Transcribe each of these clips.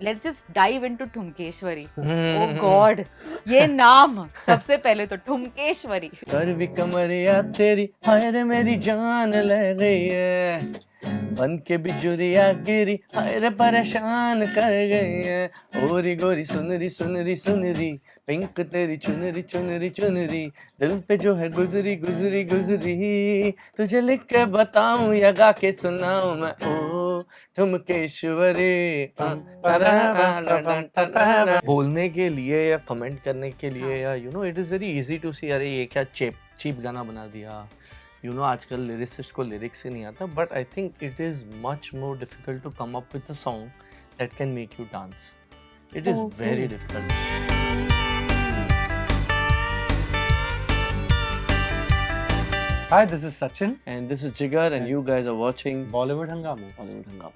Let's just dive into Thumkeshwari. Oh god, ये नाम सबसे पहले तो ठुमकेश्वरी. कर भी कमरिया तेरी हाय रे मेरी जान ले रही है, बन के बिजुरिया गिरी हाय रे परेशान कर गई है, ओरी गोरी सुनरी सुनरी सुनरी, पिंक तेरी चुनरी चुनरी चुनरी, दिल पे जो है गुजरी गुजरी गुजरी, तुझे लिख के बताऊं या गा के सुनाऊं मैं, ओ ठुमकेश्वरी. बोलने के लिए या कमेंट करने के लिए yeah it is very easy to see अरे ये क्या चीप गाना बना दिया. आजकल लिरिसिस्ट को लिरिक्स ही नहीं आता, but I think it is much more difficult to come up with a song that can make you dance. It is very difficult. Hi, this is Sachin. And this is Jigar, and you guys are watching Bollywood Hungama. Bollywood Hungama.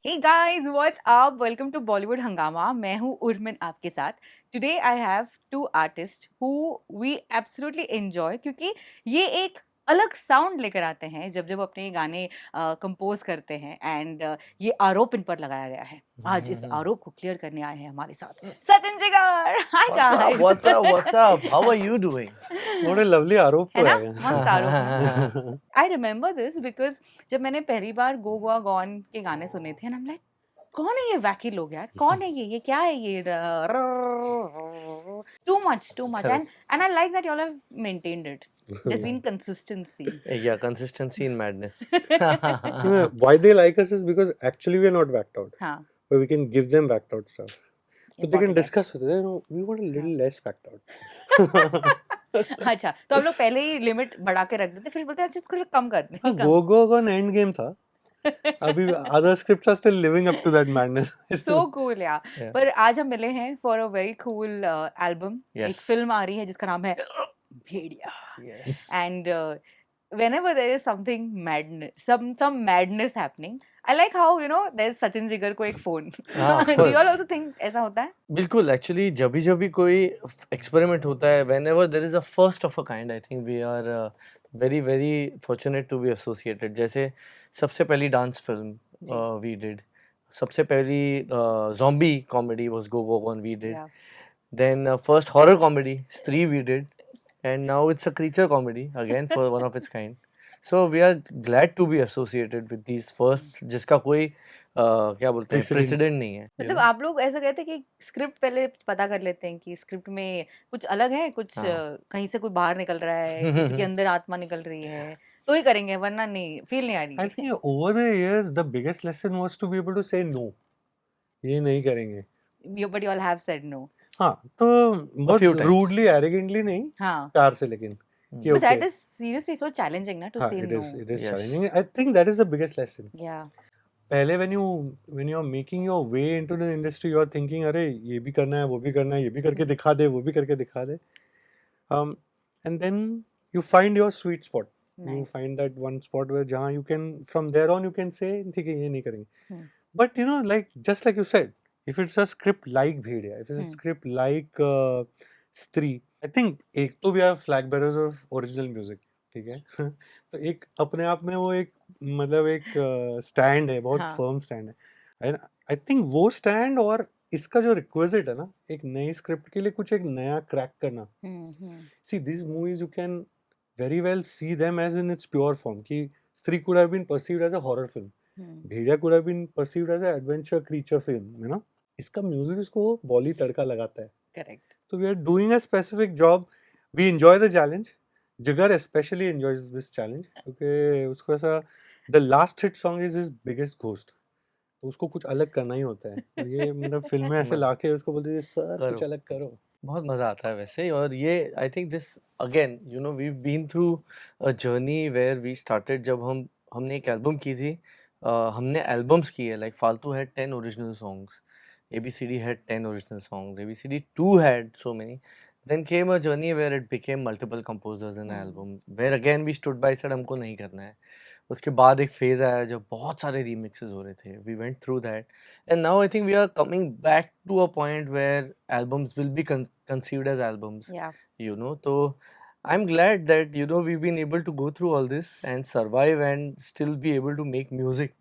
Hey guys, what's up? Welcome to Bollywood Hungama. मैं हूँ उर्मिन आपके साथ. Today I have two artists who we absolutely enjoy क्योंकि ये एक अलग sound लेकर आते हैं जब जब अपने गाने कंपोज करते हैं. एंड ये आरोप इन पर लगाया गया है. आज इस आरोप को क्लियर करने आए हैं हमारे साथ Sachin Jigar. Hi guys. What's up? How are you doing? What a lovely आरोप है तो ना, है. मस्त आरोप. आई रिमेम्बर दिस बिकॉज जब मैंने पहली बार गो गोआ गॉन के गाने सुने थे, I'm like, कौन है ये वैकी लोग यार, कौन है ये क्या है ये, too much and I like that y'all have maintained it. There's been consistency. Yeah, consistency in madness. Why they like us is because actually we are not whacked out. हाँ. But we can give them whacked out stuff. So they can Important है. discuss with it. We want a little less whacked out. अच्छा, तो हम लोग पहले ही limit बढ़ा के रख देते, फिर बोलते हैं अच्छा इसको कम कर दे. Go Go Gone end game था. अभी other scripts are still living up to that madness. So cool यार. Yeah. पर आज हम मिले हैं for a very cool album. Yes. एक फिल्म आ रही है जिसका नाम है भेड़िया. Yes. And whenever there is something madness, some madness happening, I like how there's Sachin-Jigar को एक phone. हाँ, of Do you all course. also think ऐसा होता है? बिल्कुल. एक्चुअली जब भी कोई एक्सपेरिमेंट होता है, whenever there is a first of a kind, I think we are very very fortunate to be associated. जैसे सबसे पहली डांस फिल्म we did. सबसे पहली zombie comedy was Go Go Gone we did. Yeah. Then first horror comedy Stree we did, and now it's a creature comedy again for one of its kind. So we are glad to be associated with these first जिसका कोई क्या बोलते हैं president नहीं है. मतलब आप लोग ऐसा कहते हैं कि स्क्रिप्ट पहले पता कर लेते हैं कि स्क्रिप्ट में कुछ अलग है, कुछ कहीं से कोई बाहर निकल रहा है, किसी के अंदर आत्मा निकल रही है, तो ही करेंगे, वरना नहीं, फील नहीं आ I रही. think over the years the biggest lesson was to be able to say no. ये नहीं करेंगे. But you all have said no. हाँ, तो बहुत few times. rudely, arrogantly नहीं, हाँ. प्यार से लेकिन. कि But that okay. is seriously so challenging ना, to हाँ, say it no. is Yes. challenging. I think that is the biggest lesson. Yeah. पहले when you are making your way into the industry, you are thinking अरे ये भी करना है, वो भी करना है, ये भी करके दिखा दे, वो भी करके दिखा दे. And then you find your sweet spot. You Nice. find that one spot where जहाँ you can from there on you can say ठीक है ये नहीं करेंगे. Hmm. But like just like you said, if it's a script like Bhediya, if it's a script like Stree, I think एक तो we are flag bearers of original music, ठीक है. तो एक अपने आप में वो एक मतलब एक स्टैंड है, बहुत हाँ. फर्म स्टैंड है. आई थिंक वो स्टैंड और इसका जो रिक्विजिट है ना एक नई स्क्रिप्ट के लिए कुछ एक नया क्रैक करना. See this movies you can very well see them as in its pure form कि Stree could have been perceived as a horror film, Bhediya could have been perceived as a adventure creature film. इसका music इसको Bolly तड़का लगाता है. Correct. So we are doing a specific job. We enjoy the challenge. Jigar especially enjoys this challenge. Okay, उसको ऐसा the last hit song is his biggest ghost. तो उसको कुछ अलग करना ही होता है. ये मतलब फिल्म में ऐसे लाके उसको बोलते हैं सर कुछ अलग करो. बहुत मज़ा आता है वैसे. और ये आई think this again we've been through a journey where we started जब हमने एक एल्बम की थी. हमने एल्बम्स की है, लाइक फालतू had 10 original songs, ABCD had 10 original songs, ABCD 2 had so many. Then came a journey where it became multiple composers in an album, where again we stood by said हमको नहीं करना है. उसके बाद एक फेज आया जब बहुत सारे remixes हो रहे थे. We went through that, and now I think we are coming back to a point where albums will be conceived as albums. Yeah. तो I'm glad that we've been able to go through all this and survive and still be able to make music.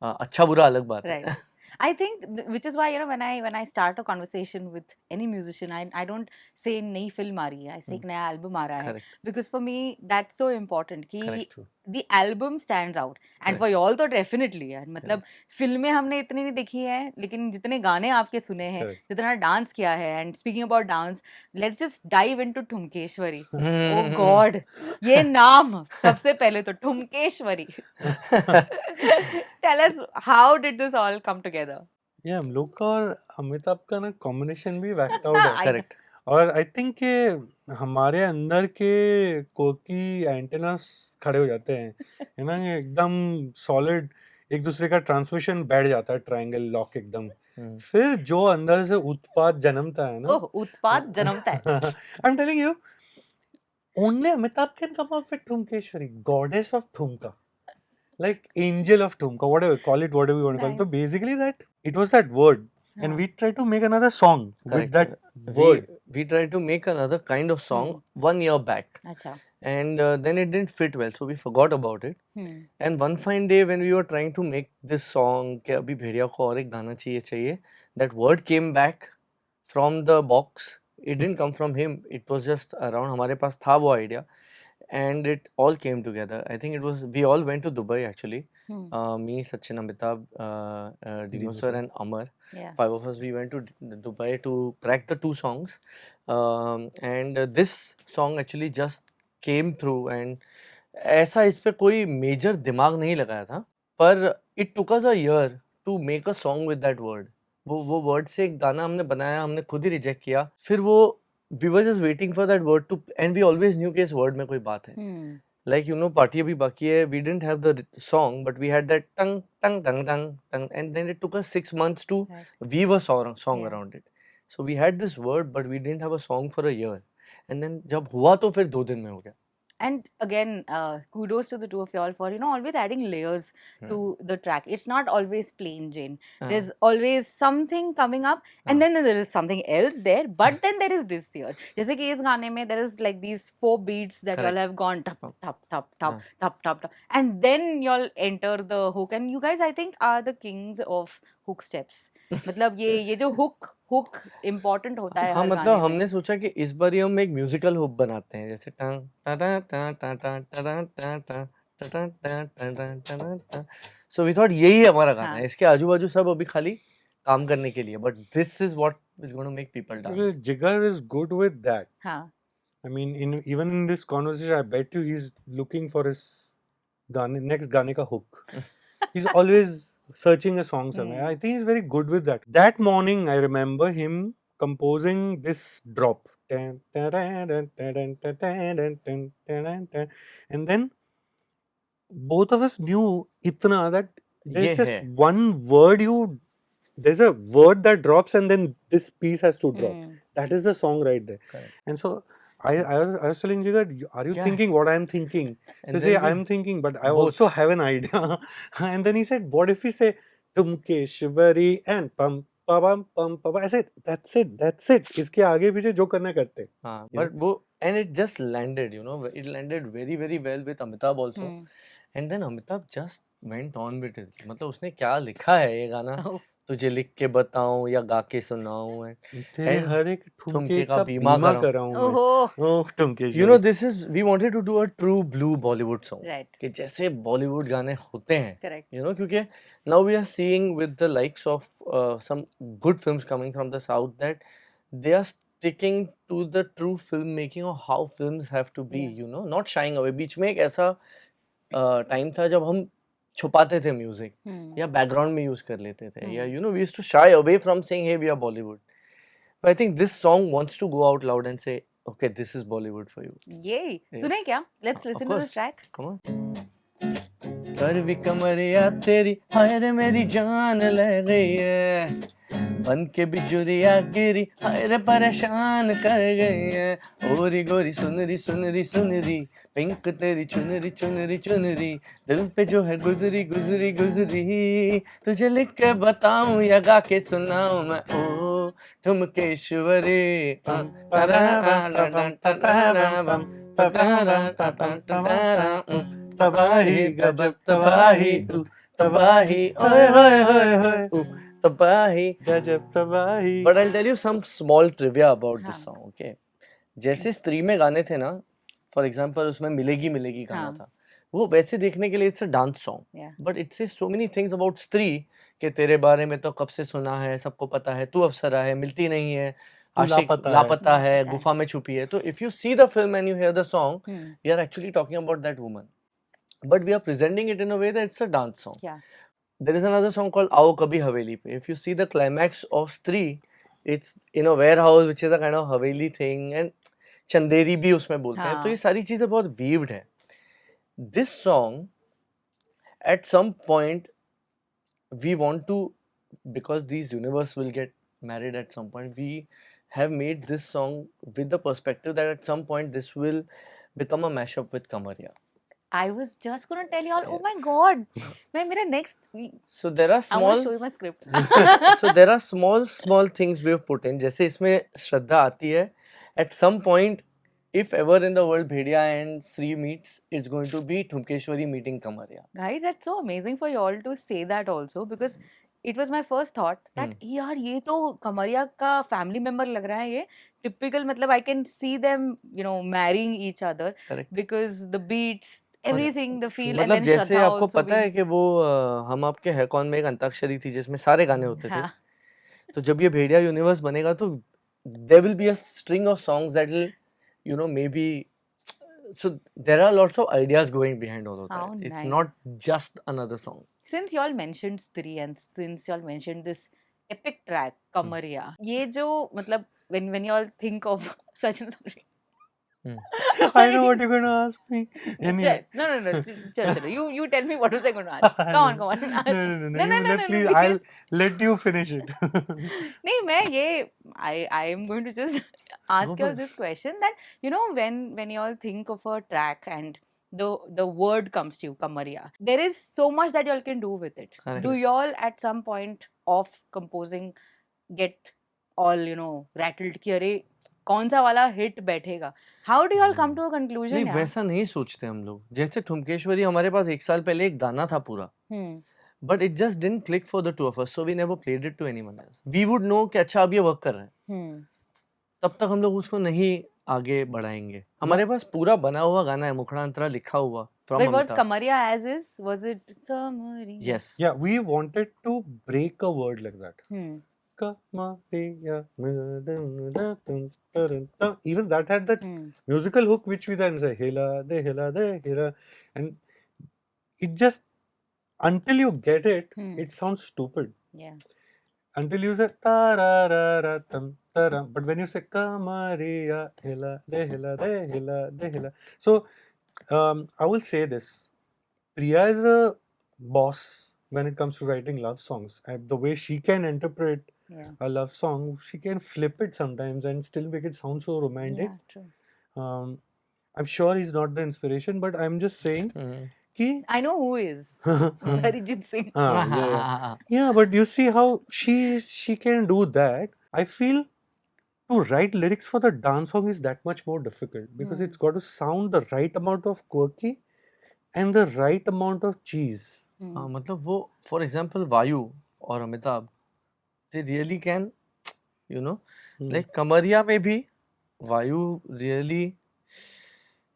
अच्छा बुरा अलग बात है. Right. I think which is why when I start a conversation with any musician, I don't say नई film आ रही है, I say एक नया album आ रहा है, Correct. because for me that's so important कि Correct. True. the album stands out and for y'all तो definitely यार, मतलब फिल्में हमने इतनी नहीं देखी है, लेकिन जितने गाने आपके सुने हैं, जितना डांस किया है, and speaking about dance, let's just dive into ठुमकेश्वरी. Oh God, ये नाम सबसे पहले तो ठुमकेश्वरी. Tell us, how did this all come together? Yeah, हम लोग का और अमिताभ का ना कॉम्बिनेशन भी वैक्ट आउट है. Correct. और आई थिंक कि हमारे अंदर के कोकी एंटेनास खड़े हो जाते हैं, है ना, एकदम सॉलिड, एक दूसरे का ट्रांसमिशन बैठ जाता है, ट्रायंगल लॉक एकदम. फिर जो अंदर से उत्पाद जन्मता है ना, ओह, उत्पाद जन्मता है. I am telling you, only Amitabh can come up with Thumkeshwari, goddess of thumka, like angel of Tumka, whatever, call it whatever you want to call it. So Nice. basically that it was that word, and we tried to make another song with Correct. that word. We tried to make another kind of song 1 year back, अच्छा. and then it didn't fit well, so we forgot about it. And one fine day when we were trying to make this song कि अभी भेड़िया को और एक गाना चाहिए, that word came back from the box. It didn't come from him, it was just around, हमारे पास था वो idea. And it all came together. I think we all went to Dubai actually. Me, Sachin, Amitabh, Dino sir and Amar. Yeah. 5 of us, we went to Dubai to crack the 2 songs. And this song actually just came through, and ऐसा इस पे कोई major दिमाग नहीं लगाया था, पर it took us a year to make a song with that word. वो word से एक गाना हमने बनाया, हमने खुद ही reject किया, फिर वो we were just waiting for that word to, and we always knew कि इस word में कोई बात है. Like पार्टी अभी बाकी है, we didn't have the song but we had that tang tang tang tang tang, and then it took us 6 months to weave a song around it. So we had this word but we didn't have a song for a year, and then जब हुआ तो फिर 2 दिन में हो गया. And again, kudos to the two of y'all for always adding layers to the track. It's not always plain Jane. There's always something coming up, and then there is something else there. But then there is this here. जैसे कि इस गाने में there is like these 4 beats that y'all have gone tap tap tap tap tap tap tap, and then y'all enter the hook. And you guys, I think, are the kings of hook steps. मतलब ये जो hook important होता है. हाँ, मतलब हमने सोचा कि इस बार हम एक म्यूजिकल हुक बनाते हैं, जैसे टां टा टा टा टा टा टा टा टा टा टा टा टा. सो वी थॉट यही हमारा गाना है, इसके आजू बाजू सब अभी खाली काम करने के लिए, but this is what is going to make people dance. Jigar is good with that. हाँ. I mean, even in this conversation, I bet you he's looking for his next गाने का hook. He's always searching a song somewhere. I think he's very good with that. That morning, I remember him composing this drop. And then both of us knew itna that there's just one word there's a word that drops and then this piece has to drop. That is the song right there. Correct. And so I was telling Jigar, are you thinking what I'm thinking? To say I'm thinking, but I also have an idea. And then he said, what if we say Tumkeshwari and pam pam pam pam? I said, that's it. इसके आगे पीछे जो करना करते. हाँ, but वो, and it just landed, it landed very very well with Amitabh also. And then Amitabh just went on with it. मतलब उसने क्या लिखा है ये गाना, तुझे लिख के बताऊं या गा के सुनाऊं, तेरे हर एक ठुमके का बीमा कराऊं. This is, we wanted to do a true blue Bollywood song. Right. कि जैसे Bollywood गाने होते हैं. Correct. क्योंकि now we are seeing with the likes of some good films coming from the south that they are sticking to the true filmmaking or how films have to be, not shying away. बीच में एक ऐसा time था जब हम छुपाते थे music या background में यूज कर लेते थे, yeah we used to shy away from saying hey we are Bollywood. But I think this song wants to go out loud and say okay, this is Bollywood for you. ये सुने क्या? Let's listen to this track. Come on. कर भी कमरिया तेरी हाय रे मेरी जान ले गई है, बन के बिजुरिया गिरी हाय रे परेशान कर गई है, ओरी गोरी सुनरी सुनरी सुनरी, पिंक तेरी चुनरी चुनरी चुनरी, दिल पे जो है गुजरी गुजरी गुजरी, तुझे लिख के बताऊं या गा के सुनाऊं मैं, ओ ठुमकेश्वरी तबाही गजब तबाही तबाही ओए होए होए होए तबाही गजब तबाही. But I'll tell you some small trivia about हाँ. this song, okay? जैसे स्त्री में गाने थे ना, फॉर एग्जाम्पल उसमें मिलेगी मिलेगी गाना हाँ. था, वो वैसे देखने के लिए it's a dance song, Yeah. But it says so many things about स्त्री कि तेरे बारे में तो कब से सुना है, सबको पता है, तू अप्सरा है, मिलती नहीं है, आशिक लापता है, गुफा में छुपी है. तो if you see the film and you hear the song, you are actually talking about that woman, but we are presenting it in a way that it's a dance song. Yeah. There is another song called आओ कभी हवेली पे. If you see the climax of Stree, it's in a warehouse which is a kind of Haveli thing, and Chanderi भी उसमें बोलते हैं. तो ये सारी चीजें बहुत weaved है. This song, at some point, we want to, because these universe will get married at some point, we have made this song with the perspective that at some point this will become a mashup with Kamaria. I was just gonna tell you all. Oh my God! मैं मेरा next. So there are I want small. to show you my script. So there are small things we have put in. जैसे इसमें श्रद्धा आती है. At some point, if ever in the world Bhediya and Stree meets, it's going to be Thumkeshwari meeting Kamaria. Guys, that's so amazing for you all to say that also, because it was my first thought that यार ये तो कमरिया का family member लग रहा है ये. Typical मतलब I can see them, you know, marrying each other. Correct. Because the beats, everything, the feel, and मतलब then जैसे Shraddha आपको also पता है कि वो हम आपके है कौन में एक अंताक्षरी थी जिसमें सारे गाने होते थे. हाँ. तो जब ये भेड़िया यूनिवर्स बनेगा तो there will be a string of songs that will, you know, maybe, so there are lots of ideas going behind all of that. How It's nice. not just another song. Since you all mentioned Stree and since you all mentioned this epic track Kamaria, ये जो मतलब when you all think of Sachin, sorry. I know what you're going to ask me. Anyway. No. Chalo. You tell me what was I going to ask. Come on. Ask. No. Please, I'll let you finish it. नहीं मैं ये I am going to just ask you all this question that, you know, when you all think of a track and the word comes to you, Kamaria, there is so much that you all can do with it. Correct. Do you all at some point of composing get all, you know, rattled कि अरे कौन सा वाला hit बैठेगा? How do you all come to a conclusion? नहीं वैसा नहीं सोचते हम लोग. जैसे थुमकेश्वरी हमारे पास 1 साल पहले एक गाना था पूरा, but it just didn't click for the two of us, so we never played it to anyone else. We would know कि अच्छा अब ये वर्क कर रहा है, तब तक हम लोग उसको नहीं आगे बढ़ाएंगे. हमारे पास पूरा बना हुआ गाना है, मुखड़ा अंतरा लिखा हुआ. But what Kamaria as is, was it Kamaria? Yes. Yeah, we wanted to break a word like that. Kamaria. Even that had that musical hook which we then say hila de hila, and it just, until you get it, it sounds stupid. Yeah. Until you say ta ra ra ra tam ta ra, but when you say Kamaria hila de hila. So I will say this: Priya is a boss when it comes to writing love songs, and the way she can interpret a love song, she can flip it sometimes and still make it sound so romantic. Yeah, true. I'm sure he's not the inspiration, but I'm just saying कि I know who is. Arijit Singh. Yeah, but you see how she can do that. I feel to write lyrics for the dance song is that much more difficult because it's got to sound the right amount of quirky and the right amount of cheese. मतलब वो for example वायु और Amitabh, they really can, you know, like कमरिया में भी वायु really,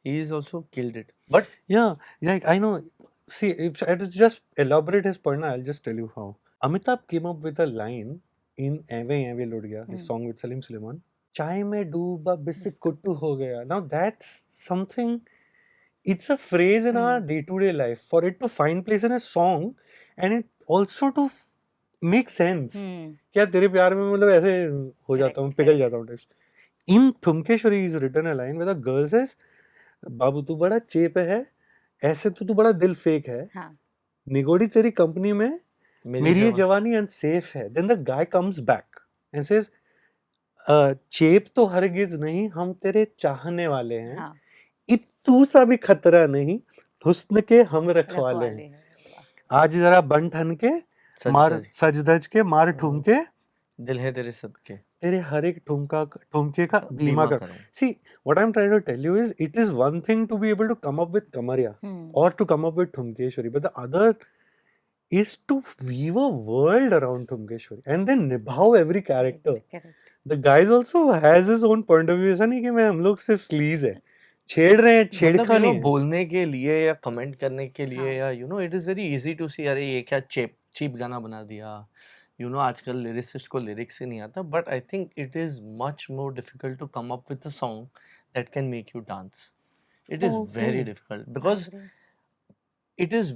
he is also killed it. But yeah, like I know. See, if I just elaborate his point, I'll just tell you how. Amitabh came up with a line in Eve Lod Gaya, his song with Salim Suleiman. Chai mein dooba bisik kuttu ho gaya. Now that's something. It's a phrase in our day-to-day life. For it to find place in a song, and it also to make sense. क्या तेरे प्यार में मतलब ऐसे हो जाता हूँ, पिघल जाता हूँ. In Thumkeshwari is written a line where the girl says, बाबू तू बड़ा चेप है, ऐसे तो तू बड़ा दिल फेक है, निगोड़ी तेरी कंपनी में मेरी ये जवानी अनसेफ है. Then the guy comes back and says, चेप तो हरगिज नहीं, हम तेरे चाहने वाले हैं, इतू सा भी खतरा नहीं, हुस्न के हम रखवाले हैं. आज जरा बन ठन के मार सज धज के मार ठूम के, दिल है तेरे सदके. तेरे हर एक ठुमके का बीमा बीमा कर. करो. See, what I'm trying to tell you is, it is one thing to be able to come up with Kamariya or to come up with Thumkeshwari, but the other is to weave a world around Thumkeshwari and then निभाओ every character. Correct. The guys also has his own point of view. ऐसा नहीं कि मैं हम लोग सिर्फ sleaze है, छेड़ रहे हैं, मतलब छेड़खानी है. बोलने के लिए या कमेंट करने के लिए हाँ. Yeah it is very easy to see, अरे ये क्या चीप गाना बना दिया. आजकल लिरिसिस्ट को लिरिक्स ही नहीं आता, but I think it is much more difficult to come up with a song that can make you dance. It is very difficult because it is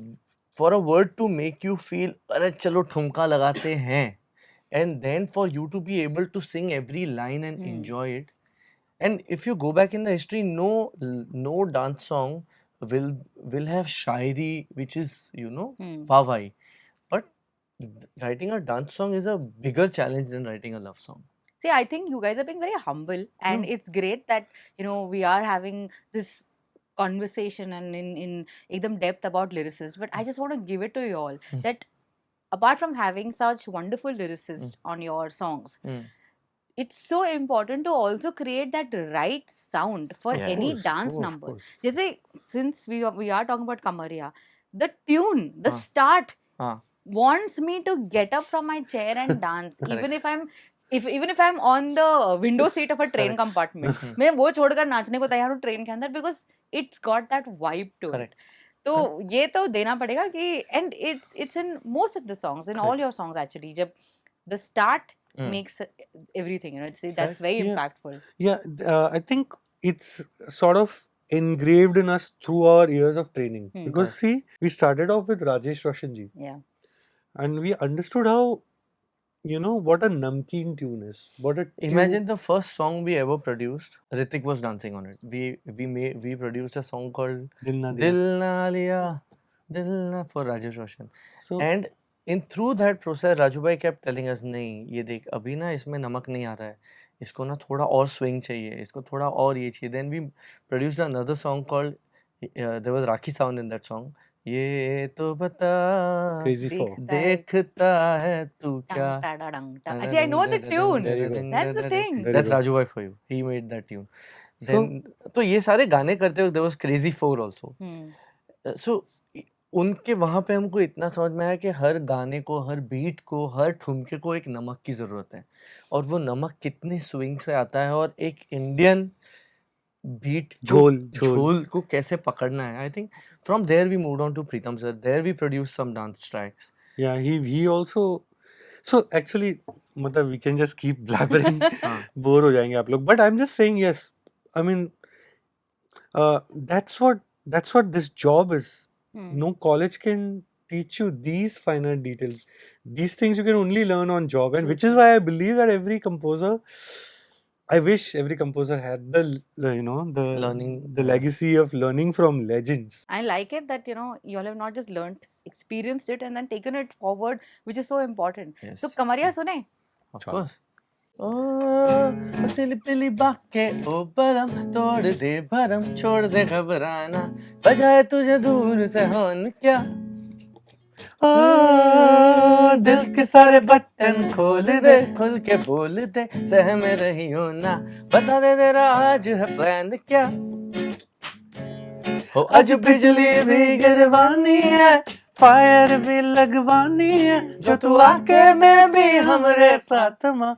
for a word to make you feel, अरे चलो ठुमका लगाते हैं, and then for you to be able to sing every line and enjoy it. And if you go back in the history, no dance song will have shairi, which is wawai. But writing a dance song is a bigger challenge than writing a love song. See, I think you guys are being very humble, and it's great that we are having this conversation and in ekdam depth about lyricists. But I just want to give it to you all that apart from having such wonderful lyricists on your songs, it's so important to also create that right sound for any dance number. Jaise, since we are talking about Kamariya, the tune, the start wants me to get up from my chair and dance. even if I'm on the window seat of a train compartment, मैं वो छोड़कर नाचने को तैयार हूँ train के अंदर, because it's got that vibe to it. तो ये तो देना पड़ेगा कि, and it's in most of the songs, in all your songs actually, जब the start makes everything, that's very impactful. I think it's sort of engraved in us through our years of training, because see, we started off with Rajesh Roshan ji, and we understood how what a namkeen tune is. Imagine the first song we ever produced, Ritik was dancing on it. We produced a song called Dil Na Liya for Rajesh Roshan. And through that process, Raju bhai kept telling us, नहीं ये देख अभी ना इसमें नमक नहीं आ रहा है, इसको ना थोड़ा और swing चाहिए, इसको थोड़ा और ये चाहिए. Then we produced another song called there was Rakhi sound in that song. ये तो बता देखता है तू क्या. See, I know the tune. That's the thing. That's Raju bhai for you. He made that tune. Then तो ये सारे गाने करते वक्त there was Crazy 4 also. So उनके वहाँ पे हमको इतना समझ में आया कि हर गाने को, हर बीट को, हर ठुमके को एक नमक की ज़रूरत है, और वो नमक कितने स्विंग से आता है और एक इंडियन बीट झोल को कैसे पकड़ना है. I think from there we moved on to Pritam sir. There we produce some dance tracks. he also, so actually मतलब we can just keep blabbering, bore हो जाएंगे आप लोग, but I'm just saying, yes, I mean that's what this job is. No college can teach you these finer details. These things you can only learn on job, and which is why I believe that every composer, I wish every composer had the learning, the legacy of learning from legends. I like it that you all have not just learned, experienced it, and then taken it forward, which is so important. Yes. So Kamariya सुने? Of course. सिली पिली बाके ओ बलम, तोड़ दे भरम, छोड़ दे घबराना, बजाए तुझे दूर से हॉर्न क्या. दिल के सारे बटन खोल दे, खुल के बोल दे, सहम रही हो ना, बता दे तेरा आज है प्लान क्या. हो आज बिजली भी गिरवानी है, फायर भी लगवानी है, जो तू आके मैं भी हमरे साथ माँ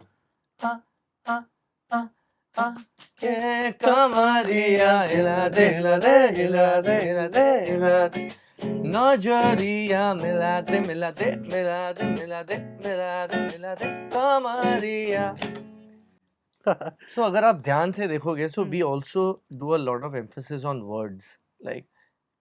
के कमरिया हिला दे हिला दे हिला दे हिला दे हिला दे, नौजरिया मिला दे मिला दे मिला दे मिला दे मिला दे मिला दे कमरिया. So अगर आप ध्यान से देखोगे, so we also do a lot of emphasis on words. Like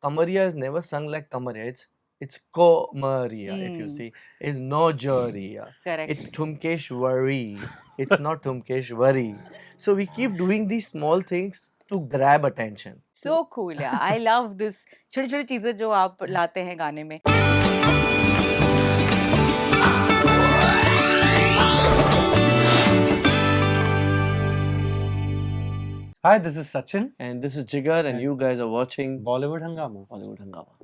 Kamariya is never sung like Kamariya. It's Komariya. If you see, it's Nojariya. Correct. It's Thumkeshwari. It's not Thumkeshwari. So we keep doing these small things to grab attention. So cool, yeah. I love this. छोटी-छोटी चीजें जो आप लाते हैं गाने में. Hi, this is Sachin. And this is Jigar, and you guys are watching Bollywood Hungama. Bollywood Hungama.